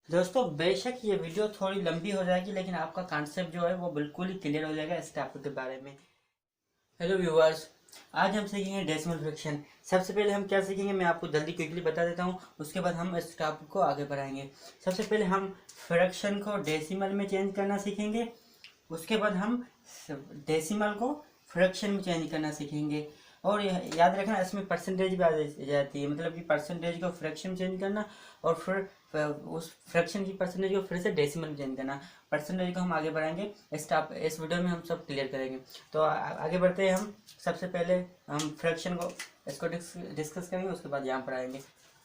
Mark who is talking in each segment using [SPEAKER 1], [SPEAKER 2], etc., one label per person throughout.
[SPEAKER 1] दोस्तों बेशक ये वीडियो थोड़ी लंबी हो जाएगी, लेकिन आपका कॉन्सेप्ट जो है वो बिल्कुल ही क्लियर हो जाएगा इस टॉपिक के बारे में। हेलो व्यूअर्स, आज हम सीखेंगे डेसिमल फ्रैक्शन। सबसे पहले हम क्या सीखेंगे मैं आपको जल्दी क्विकली बता देता हूँ, उसके बाद हम इस टॉपिक को आगे बढ़ाएंगे। सबसे पहले हम फ्रैक्शन को डेसिमल में चेंज करना सीखेंगे। उसके बाद हम डेसिमल को फ्रैक्शन में चेंज करना सीखेंगे। और याद रखना इसमें परसेंटेज भी आ जाती है, मतलब कि परसेंटेज को फ्रैक्शन में चेंज करना और फिर उस फ्रैक्शन की परसेंटेज को फिर से डेसिमल में चेंज करना। परसेंटेज को हम आगे बढ़ाएंगे, इस वीडियो में हम सब क्लियर करेंगे। तो आगे बढ़ते हैं हम। सबसे पहले हम फ्रैक्शन को इसको डिस्कस करेंगे, उसके बाद यहाँ पर आएंगे।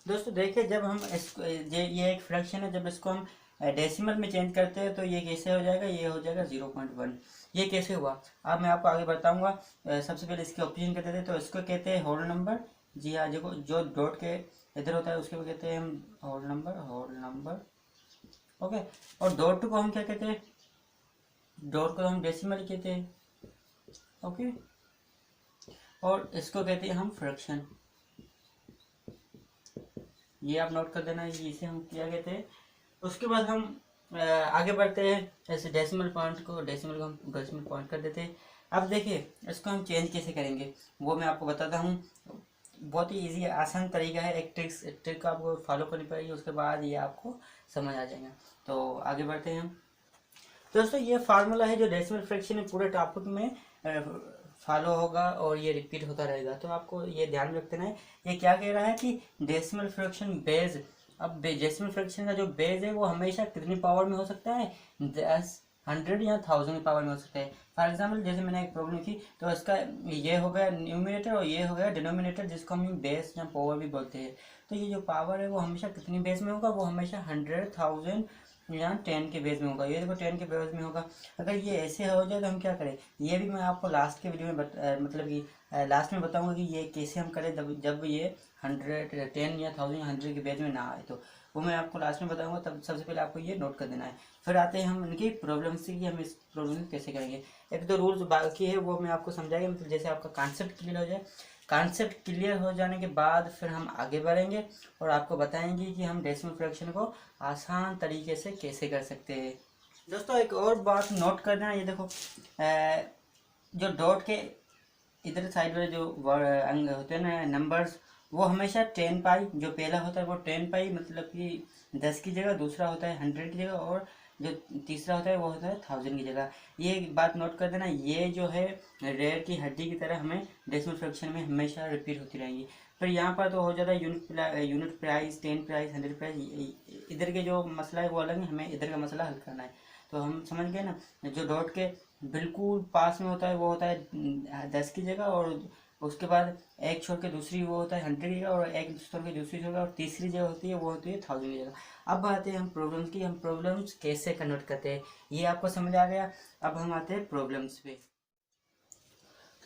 [SPEAKER 1] दोस्तों देखिए, जब हम इसको ये एक फ्रैक्शन है, जब इसको हम डेसिमल में चेंज करते हैं तो ये कैसे हो जाएगा, ये हो जाएगा 0.1। ये कैसे हुआ अब मैं आपको आगे बताऊंगा। सबसे पहले इसके ऑप्शन कहते थे, तो इसको कहते हैं होल नंबर। जी हाँ, देखो जो डॉट के इधर होता है उसके को कहते हैं हम होल नंबर। ओके। और डॉट को हम क्या कहते हैं, डॉट को हम डेसिमल कहते हैं। ओके। और इसको कहते हैं हम फ्रैक्शन। ये आप नोट कर देना, ये इसे हम क्या कहते हैं। उसके बाद हम आगे बढ़ते हैं। ऐसे डेसिमल को हम डेसिमल पॉइंट कर देते हैं। अब देखिए इसको हम चेंज कैसे करेंगे वो मैं आपको बताता हूँ। बहुत ही इजी आसान तरीका है, एक ट्रिक को आपको फॉलो करनी पड़ेगी, उसके बाद ये आपको समझ आ जाएगा। तो आगे बढ़ते हैं हम। दोस्तों ये फार्मूला है जो डेसिमल फ्रैक्शन में पूरे टॉपिक में फॉलो होगा और ये रिपीट होता रहेगा, तो आपको ये ध्यान में रखना है। ये क्या कह रहा है कि डेसिमल फ्रैक्शन बेस। अब डेसिमल फ्रैक्शन का जो बेस है वो हमेशा कितनी पावर में हो सकता है, 10, 100 या 1000 की पावर में हो सकता है। फॉर एग्जाम्पल जैसे मैंने एक प्रॉब्लम की, तो इसका ये हो गया न्यूमिनेटर और ये हो गया डिनोमिनेटर, जिसको हम बेस या पावर भी बोलते हैं। तो ये जो पावर है वो हमेशा कितनी बेस में होगा, वो हमेशा 100, 1000 यहाँ 10 के बेस में होगा। ये देखो 10 के बेस में होगा। अगर ये ऐसे हो जाए तो हम क्या करें, ये भी मैं आपको लास्ट के वीडियो में मतलब कि लास्ट में बताऊंगा कि ये कैसे हम करें जब ये 100, 10 या 1000 या 100 के बेस में ना आए, तो वो मैं आपको लास्ट में बताऊंगा। तब सबसे पहले आपको ये नोट कर देना है। फिर आते हैं हम इनकी प्रॉब्लम से कि हम इस प्रॉब्लम को कैसे करेंगे। एक दो रूल्स बाकी है वो मैं आपको समझाएंगे, मतलब जैसे आपका कॉन्सेप्ट क्लियर हो जाए। कॉन्सेप्ट क्लियर हो जाने के बाद फिर हम आगे बढ़ेंगे और आपको बताएंगे कि हम डेसिमल फ्रैक्शन को आसान तरीके से कैसे कर सकते हैं। दोस्तों एक और बात नोट करना, ये देखो जो डॉट के इधर साइड वाले जो अंग होते हैं ना नंबर्स, वो हमेशा 10 पाई, जो पहला होता है वो 10 पाई मतलब कि 10 की जगह, दूसरा होता है 100 की जगह, और जो तीसरा होता है वो होता है 1000 की जगह। ये बात नोट कर देना, ये जो है रेड की हड्डी की तरह हमें डेसिमल फ्रैक्शन में हमेशा रिपीट होती रहेंगी। फिर यहाँ पर तो हो जाता है यूनिट प्राइस, 10 प्राइस, 100 प्राइस। इधर के जो मसला है वो अलग है, हमें इधर का मसला हल करना है। तो हम समझ गए ना, जो डॉट के बिल्कुल पास में होता है वो होता है 10 की जगह, और उसके बाद एक छोड़ के दूसरी वो होता है 100 की जगह, और एक छोड़ के दूसरी जगह, और तीसरी जगह होती है वो होती है 1000 की जगह। अब आते हैं हम प्रॉब्लम्स की, हम प्रॉब्लम्स कैसे कन्वर्ट करते हैं, ये आपको समझ आ गया। अब हम आते हैं प्रॉब्लम्स पे।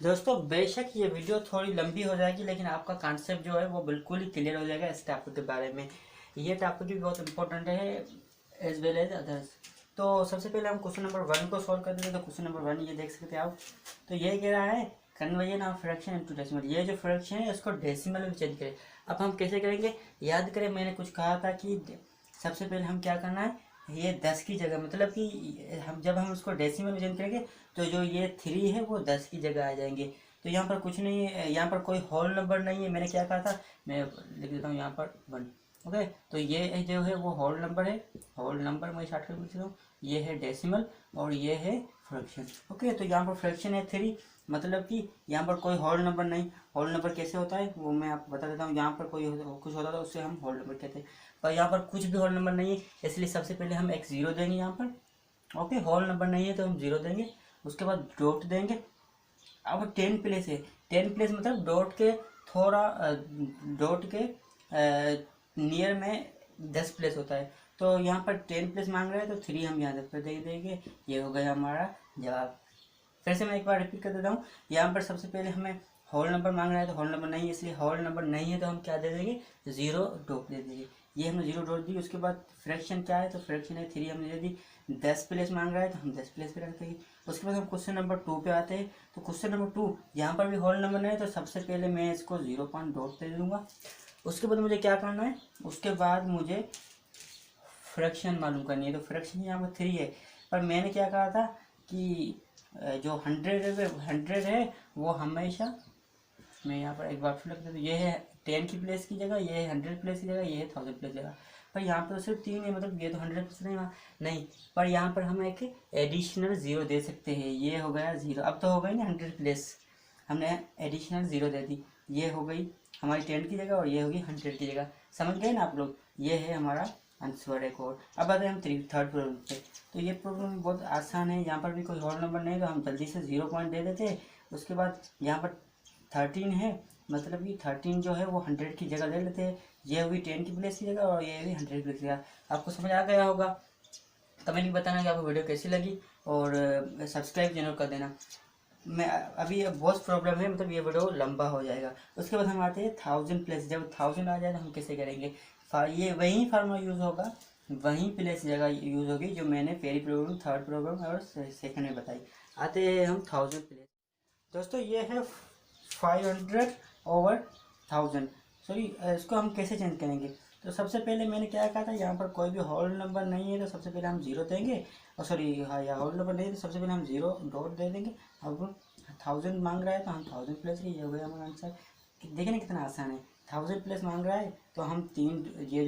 [SPEAKER 1] दोस्तों बेशक ये वीडियो थोड़ी लंबी हो जाएगी, लेकिन आपका कॉन्सेप्ट जो है वो बिल्कुल ही क्लियर हो जाएगा इस टॉपिक के बारे में। ये टॉपिक भी बहुत इंपॉर्टेंट है एज वेल एज अदर्स। तो सबसे पहले हम क्वेश्चन नंबर 1 को सॉल्व कर देते हैं। तो क्वेश्चन नंबर 1 ये देख सकते हैं आप। तो ये कह रहा है conversion of fraction into decimal. ये जो फ्रैक्शन है इसको डेसिमल में चेंज करें। अब हम कैसे करेंगे, याद करें मैंने कुछ कहा था कि सबसे पहले हम क्या करना है, ये 10 की जगह, मतलब कि जब हम उसको डेसिमल में चेंज करेंगे तो जो ये 3 है वो 10 की जगह आ जाएंगे। तो यहाँ पर कुछ नहीं है, यहाँ पर कोई होल नंबर नहीं है। मैंने क्या कहा था, मैं लिख देता हूँ यहाँ पर 1। ओके। तो ये जो है वो होल नंबर है, होल नंबर मैं शॉर्ट कर देता हूँ। ये है डेसिमल और ये है फ्रैक्शन। ओके। तो यहाँ पर फ्रैक्शन है 3, मतलब कि यहाँ पर कोई होल नंबर नहीं। होल नंबर कैसे होता है वो मैं आपको बता देता हूँ। यहाँ पर कुछ होता था उससे हम होल नंबर कहते हैं, पर यहाँ पर कुछ भी होल नंबर नहीं है, इसलिए सबसे पहले हम एक 0 देंगे यहाँ पर। ओके। होल नंबर नहीं है तो हम 0 देंगे, उसके बाद डॉट देंगे। अब 10 प्लेस है, 10 प्लेस मतलब डॉट के थोड़ा डॉट के नियर में 10 प्लेस होता है। तो यहाँ पर 10 प्लेस मांग रहा है, तो 3 हम यहाँ पर दे देंगे। ये हो गया हमारा जवाब। फिर से मैं एक बार रिपीट कर देता हूँ। यहाँ पर सबसे पहले हमें होल नंबर मांग रहा है, तो होल नंबर नहीं है, इसलिए होल नंबर नहीं है तो हम क्या दे देंगे, 0 डॉट दे देंगे। ये हमने 0 डॉट दी। उसके बाद फ्रैक्शन क्या है, तो फ्रैक्शन है 3 हमने दे दी। 10 प्लेस मांग रहा है तो हम 10 प्लेस पे रख देंगे। उसके बाद हम क्वेश्चन नंबर 2 पे आते हैं। तो क्वेश्चन नंबर 2, यहाँ पर भी होल नंबर नहीं है, तो सबसे पहले मैं इसको 0 डॉट दे दूंगा। उसके बाद मुझे क्या करना है, उसके बाद मुझे फ्रैक्शन मालूम करनी है, तो फ्रैक्शन यहाँ पर 3 है। पर मैंने क्या कहा था कि जो 100 है वो हमेशा, मैं यहाँ पर एक बार फिर लिख देता हूँ, ये है 10 की प्लेस की जगह, ये है 100 प्लेस की जगह, ये है 1000 प्लेस की जगह। पर यहाँ पर तो सिर्फ 3 है, मतलब ये तो 100 प्लेस नहीं। पर यहाँ पर हम एक एडिशनल 0 दे सकते हैं, ये हो गया 0। अब तो हो गई ना 100 प्लेस, हमने एडिशनल 0 दे दी, ये हो गई हमारी 10 की जगह और ये होगी 100 की जगह। समझ गए ना आप लोग, ये है हमारा आंसर एक और। अब आते हैं हम थर्ड प्रॉब्लम पे। तो ये प्रॉब्लम बहुत आसान है, यहाँ पर भी कोई होल नंबर नहीं, तो हम जल्दी से 0 पॉइंट दे देते हैं। उसके बाद यहाँ पर 13 है, मतलब कि 13 जो है वो 100 की जगह ले लेते हैं, ये हुई 10 की प्लेस की जगह और ये हुई 100 की प्लेस की जगह। आपको समझ आ गया होगा, कमेंट में बताना कि आपको वीडियो कैसी लगी और सब्सक्राइब जरूर कर देना। मैं अभी बहुत प्रॉब्लम है, मतलब ये वीडियो लंबा हो जाएगा। उसके बाद हम आते हैं 1000 प्लेस। जब 1000 आ जाए तो हम कैसे करेंगे, ये वही फार्मूला यूज़ होगा, वहीं प्लेस जगह यूज़ होगी जो मैंने पहली प्रॉब्लम, थर्ड प्रॉब्लम और सेकंड में बताई। आते हैं हम 1000 प्लेस। दोस्तों ये है 500/1000, सॉरी इसको हम कैसे चेंज करेंगे। तो सबसे पहले मैंने क्या कहा था, यहाँ पर कोई भी होल नंबर नहीं है तो सबसे पहले हम 0 देंगे, और सॉरी हाँ यहाँ होल नंबर नहीं है तो सबसे पहले हम 0 डॉट दे देंगे। अब 1000 मांग रहा है तो हम 1000 प्लस, ये हो गया हमारा आंसर। देखिए ना कितना आसान है, 1000 प्लस मांग रहा है तो हम 3, ये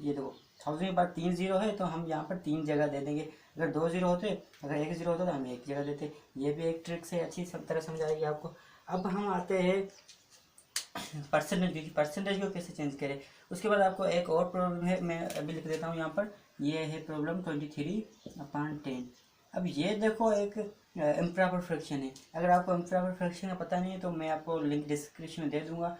[SPEAKER 1] देखो 1000 के बाद 3 0 है तो हम यहाँ पर 3 जगह दे देंगे। अगर 2 0 होते, अगर 1 0 होता तो हम 1 जगह देते। ये भी एक ट्रिक से अच्छी सब तरह समझाएगी आपको। अब हम आते हैं परसेंटेज की, परसेंटेज को कैसे चेंज करें। उसके बाद आपको एक और प्रॉब्लम है, मैं अभी लिख देता हूँ यहाँ पर, ये है प्रॉब्लम 23/10। अब ये देखो एक इम्प्रॉपर फ्रैक्शन है। अगर आपको इम्प्रॉपर फ्रैक्शन का पता नहीं है तो मैं आपको लिंक डिस्क्रिप्शन में दे दूँगा,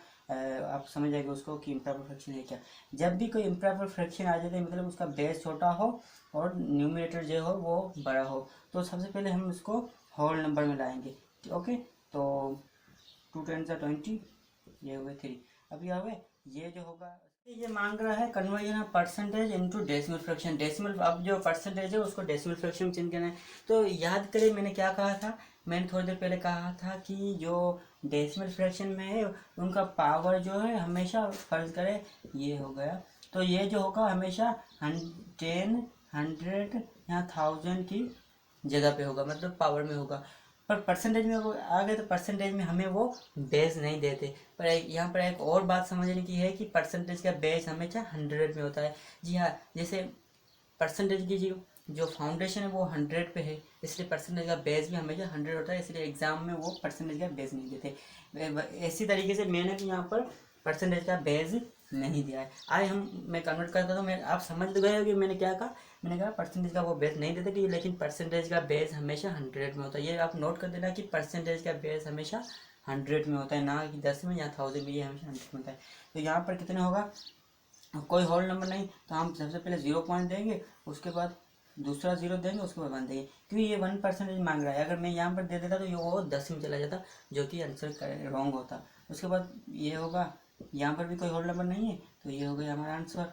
[SPEAKER 1] आप समझ जाएंगे उसको कि इम्प्रॉपर फ्रैक्शन है क्या। जब भी कोई इम्प्रॉपर फ्रैक्शन आ जाता है, मतलब उसका बेस छोटा हो और न्यूमरेटर जो हो वो बड़ा हो, तो सबसे पहले हम उसको होल नंबर में लाएंगे। ओके, तो 2 10 20, ये हो गए 3। अभी आ गए, ये जो होगा, ये मांग रहा है conversion of percentage into decimal fraction. Decimal, अब जो परसेंटेज है उसको डेसिमल फ्रैक्शन में चेंज करना है। तो याद करें मैंने क्या कहा था, मैंने थोड़ी देर पहले कहा था कि जो डेसिमल फ्रैक्शन में है उनका पावर जो है हमेशा, फर्ज करें ये हो गया, तो ये जो होगा हमेशा 10 100 या 1000 की जगह पे होगा, मतलब पावर में होगा। पर परसेंटेज में वो आ गए तो परसेंटेज में हमें वो बेस नहीं देते। पर यहाँ पर एक और बात समझने की है कि परसेंटेज का बेस हमेशा 100 में होता है। जी हाँ, जैसे परसेंटेज की जो फाउंडेशन है वो 100 पे है, इसलिए परसेंटेज का बेस भी हमेशा 100 होता है, इसलिए एग्जाम में वो परसेंटेज का बेस नहीं देते। इसी तरीके से मैंने भी यहाँ पर परसेंटेज का बेस नहीं दिया है। आए मैं कन्वर्ट करता हूँ, मैं आप समझ गए हो कि मैंने क्या कहा। मैंने कहा परसेंटेज का वो बेस नहीं देते कि, लेकिन परसेंटेज का बेस हमेशा 100 में होता है। ये आप नोट कर देना कि परसेंटेज का बेस हमेशा 100 में होता है, ना कि 10 में या 1000 में, ये हमेशा 100 में होता है। तो यहाँ पर कितने होगा, कोई होल नंबर नहीं तो हम सबसे पहले 0 पॉइंट देंगे, उसके बाद दूसरा 0 देंगे, उसके बाद 1 देंगे, क्योंकि ये 1% मांग रहा है। अगर मैं यहाँ पर दे देता तो ये वो 10 में चला जाता, जो कि आंसर रॉन्ग होता। उसके बाद ये होगा, यहाँ पर भी कोई होल नंबर नहीं है तो ये हो गया हमारा आंसर,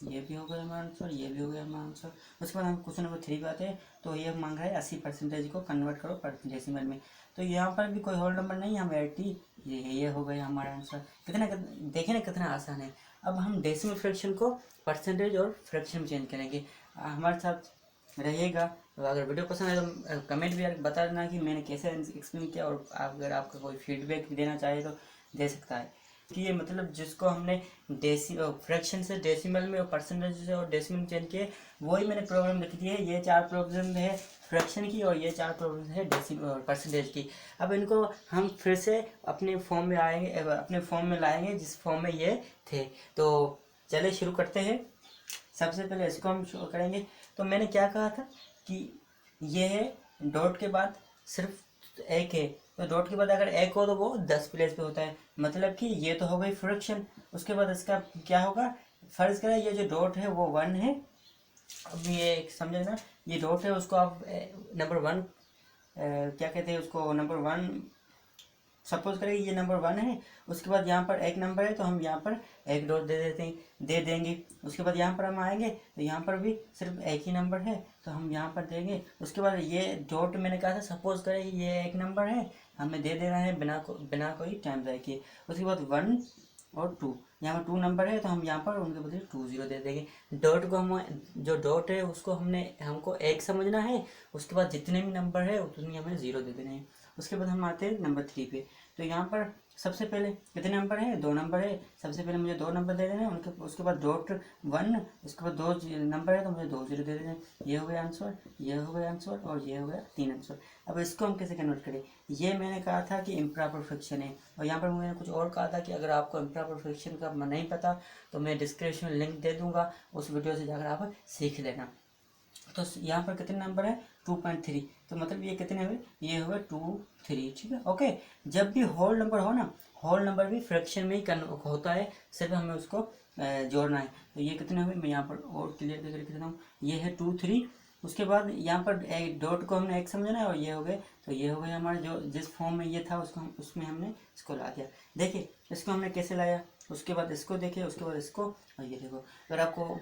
[SPEAKER 1] ये भी हो गया हमारा आंसर, ये भी हो गया हमारा आंसर। उसके बाद हम क्वेश्चन नंबर 3 पे आते हैं। तो ये मांग रहा है 80% को कन्वर्ट करो डेसिमल में, तो यहाँ पर भी कोई होल नंबर नहीं है, हम 80, ये हो गया हमारा आंसर। कितना देखें ना कितना आसान है। अब हम डेसिमल फ्रैक्शन को परसेंटेज और फ्रैक्शन में चेंज करेंगे, हमारे साथ रहिएगा। तो अगर वीडियो पसंद है तो कमेंट भी बता देना कि मैंने कैसे एक्सप्लेन किया, और अगर आपका कोई फीडबैक देना चाहे तो दे सकता है। कि ये मतलब जिसको हमने फ्रैक्शन से डेसिमल में और परसेंटेज से और डेसिमल में चेंज किए, वही मैंने प्रॉब्लम लिखी थी है। ये 4 प्रॉब्लम है फ्रैक्शन की और ये 4 प्रॉब्लम है डेसिमल और परसेंटेज की। अब इनको हम फिर से अपने फॉर्म में आएंगे, अपने फॉर्म में लाएंगे जिस फॉर्म में ये थे। तो चलिए शुरू करते हैं। सबसे पहले इसको हम शुरू करेंगे। तो मैंने क्या कहा था कि ये है डॉट के बाद सिर्फ एक है, तो डॉट के बाद अगर एक हो तो वो 10 प्लेस पे होता है, मतलब कि ये तो हो गई फ्रैक्शन। उसके बाद इसका क्या होगा, फर्ज करें ये जो डॉट है वो 1 है। अब ये समझे ना, ये डॉट है उसको आप नंबर 1 क्या कहते हैं उसको, नंबर 1 सपोज करें ये नंबर 1 है। उसके बाद यहाँ पर एक नंबर है तो हम यहाँ पर एक डॉट दे देंगे। उसके बाद यहाँ पर हम आएंगे तो यहाँ पर भी सिर्फ एक ही नंबर है तो हम यहाँ पर देंगे। उसके बाद ये डॉट मैंने कहा था सपोज करें ये एक नंबर है, हमें दे देना है बिना कोई टाइम ज़ाया किए। उसके बाद 1 और 2, यहाँ पर 2 नंबर है तो हम यहाँ पर उनके बदले 2 0 दे देंगे। डॉट को हम, जो डॉट है उसको हमको 1 समझना है, उसके बाद जितने भी नंबर है उतनी हमें 0 दे देने हैं। उसके बाद हम आते हैं नंबर 3 पे। तो यहाँ पर सबसे पहले कितने नंबर है, 2 नंबर है, सबसे पहले मुझे 2 नंबर दे देने हैं उनके, उसके बाद डॉट 1, उसके बाद 2 नंबर है तो मुझे 2 0 दे देने हैं। ये हो गया आंसर, ये हो गया आंसर और ये हो गया 3 आंसर। अब इसको हम कैसे कन्वर्ट करें, ये मैंने कहा था कि इम्प्रॉपर फ्रैक्शन है, और यहाँ पर मैंने कुछ और कहा था कि अगर आपको इम्प्रॉपर फ्रैक्शन का नहीं पता तो मैं डिस्क्रिप्शन में लिंक दे दूंगा, उस वीडियो से जाकर आप सीख लेना। तो यहाँ पर कितने नंबर है, 2.3, तो मतलब ये कितने हुए, ये हुए 2 3, ठीक है। ओके, जब भी होल नंबर हो ना, होल नंबर भी फ्रैक्शन में ही होता है, सिर्फ हमें उसको जोड़ना है। तो ये कितने हुए, मैं यहाँ पर और क्लियर करके लिख देता हूँ, ये है 2 3, उसके बाद यहाँ पर एक डॉट को हमने 1 समझना है और ये हो गए, तो ये हो गए हमारे जो जिस फॉर्म में ये था उसको हम उसमें हमने इसको ला दिया। देखिए इसको हमने कैसे लाया, उसके बाद इसको देखिए, उसके बाद इसको, और ये देखो। अगर आपको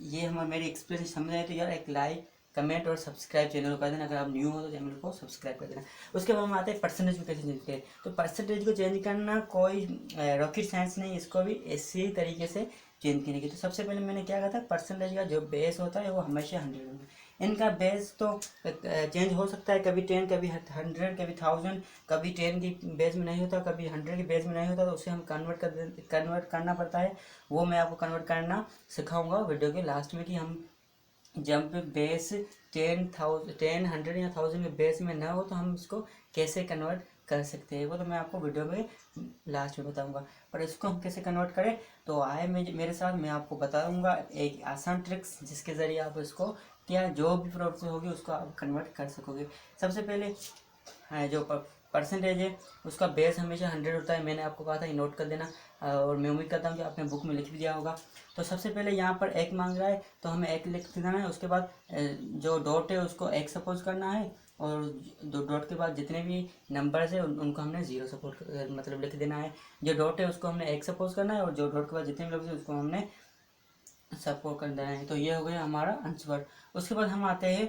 [SPEAKER 1] ये हमारे मेरी एक्सप्लेनेशन समझ आए तो यार एक लाइक कमेंट और सब्सक्राइब चैनल को कर देना, अगर आप न्यू हो तो चैनल को सब्सक्राइब कर देना। उसके बाद हम आते हैं परसेंटेज को कैसे चेंज करें। तो परसेंटेज को चेंज करना कोई रॉकेट साइंस नहीं, इसको भी इसी तरीके से चेंज करने की। तो सबसे पहले मैंने क्या कहा था, परसेंटेज का जो बेस होता है वो हमेशा 100 होगा। इनका बेस तो चेंज हो सकता है, कभी 10, कभी 100, कभी 1000, कभी 10 की बेस में नहीं होता, कभी 100 की बेस में नहीं होता, तो उसे हम कन्वर्ट करना पड़ता है। वो मैं आपको कन्वर्ट करना सिखाऊंगा वीडियो के लास्ट में, कि हम जब बेस 10, 100 या 1000 के बेस में ना हो तो हम इसको कैसे कन्वर्ट कर सकते हैं, वो तो मैं आपको वीडियो में लास्ट में बताऊंगा। पर इसको हम कैसे कन्वर्ट करें तो आए मेरे साथ, मैं आपको बताऊंगा एक आसान ट्रिक्स, जिसके ज़रिए आप इसको क्या जो भी प्रॉब्लम होगी उसको आप कन्वर्ट कर सकोगे। सबसे पहले जो परसेंटेज है उसका बेस हमेशा 100 होता है, मैंने आपको कहा था, ये नोट कर देना, और मैं उम्मीद करता हूँ कि आपने बुक में लिख भी दिया होगा। तो सबसे पहले यहाँ पर 1 मांग रहा है तो हमें 1 लिख देना है, उसके बाद जो डॉट है उसको 1 सपोज करना है, और दो डॉट के बाद जितने भी नंबर्स है उनको हमने 0 सपोज मतलब लिख देना है। जो डॉट है उसको हमने 1 सपोज करना है, और जो डॉट के बाद जितने भी नंबर है उसको हमने सपोज कर देना है। तो ये हो गया हमारा आंसर। उसके बाद हम आते हैं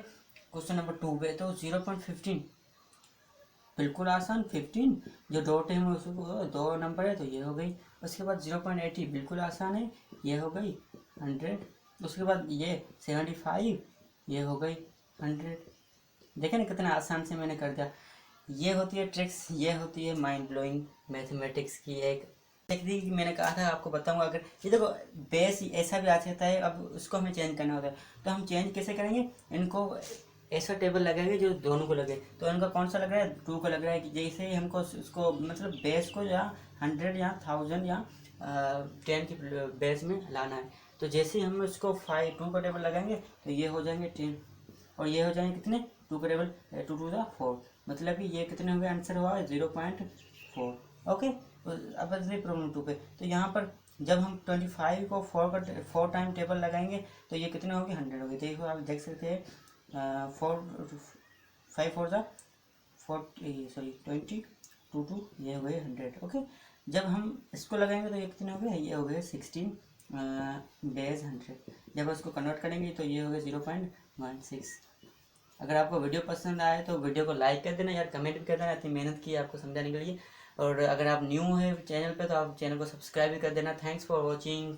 [SPEAKER 1] क्वेश्चन नंबर 2 पे। तो 0.15 बिल्कुल आसान, 15 जो डॉट है उसको 2 नंबर है तो ये हो गई। उसके बाद 0.80 बिल्कुल आसान है, ये हो गई 100। उसके बाद ये 75, ये हो गई 100। देखें ना कितना आसान से मैंने कर दिया। ये होती है ट्रिक्स, ये होती है माइंड ब्लोइंग मैथमेटिक्स की एक टेक्निक। मैंने कहा था आपको बताऊंगा। अगर ये देखो बेस ऐसा भी आ सकता है, अब उसको हमें चेंज करना होता है, तो हम चेंज कैसे करेंगे, इनको ऐसा टेबल लगेगा जो दोनों को लगे। तो इनका कौन सा लग रहा है, 2 को लग रहा है, कि जैसे ही हमको उसको मतलब बेस को या 100 या 1000 या 10 की बेस में लाना है, तो जैसे ही हम उसको 2 का टेबल लगाएंगे तो ये हो जाएंगे 10, और ये हो जाएंगे कितने, 2 का टेबल, 2 2 4, मतलब कि ये कितने हुए, आंसर हुआ 0.4। ओके, अब प्रॉब्लम 2 पे। तो यहाँ पर जब हम 25 को 4 टाइम टेबल लगाएंगे तो ये कितने होंगे, 100 होंगे। देखो आप देख सकते हैं, 5 4 जा 40, सॉरी 20, 2 2, ये हो गए 100। ओके, जब हम इसको लगाएंगे तो ये कितने हो गए, ये हो गए 16 बेस 100। जब उसको कन्वर्ट करेंगे तो ये हो गए 0.16। अगर आपको वीडियो पसंद आए तो वीडियो को लाइक कर देना यार, कमेंट भी कर देना, इतनी मेहनत की आपको समझाने के लिए। और अगर आप न्यू है चैनल पे तो आप चैनल को सब्सक्राइब भी कर देना। Thanks for watching.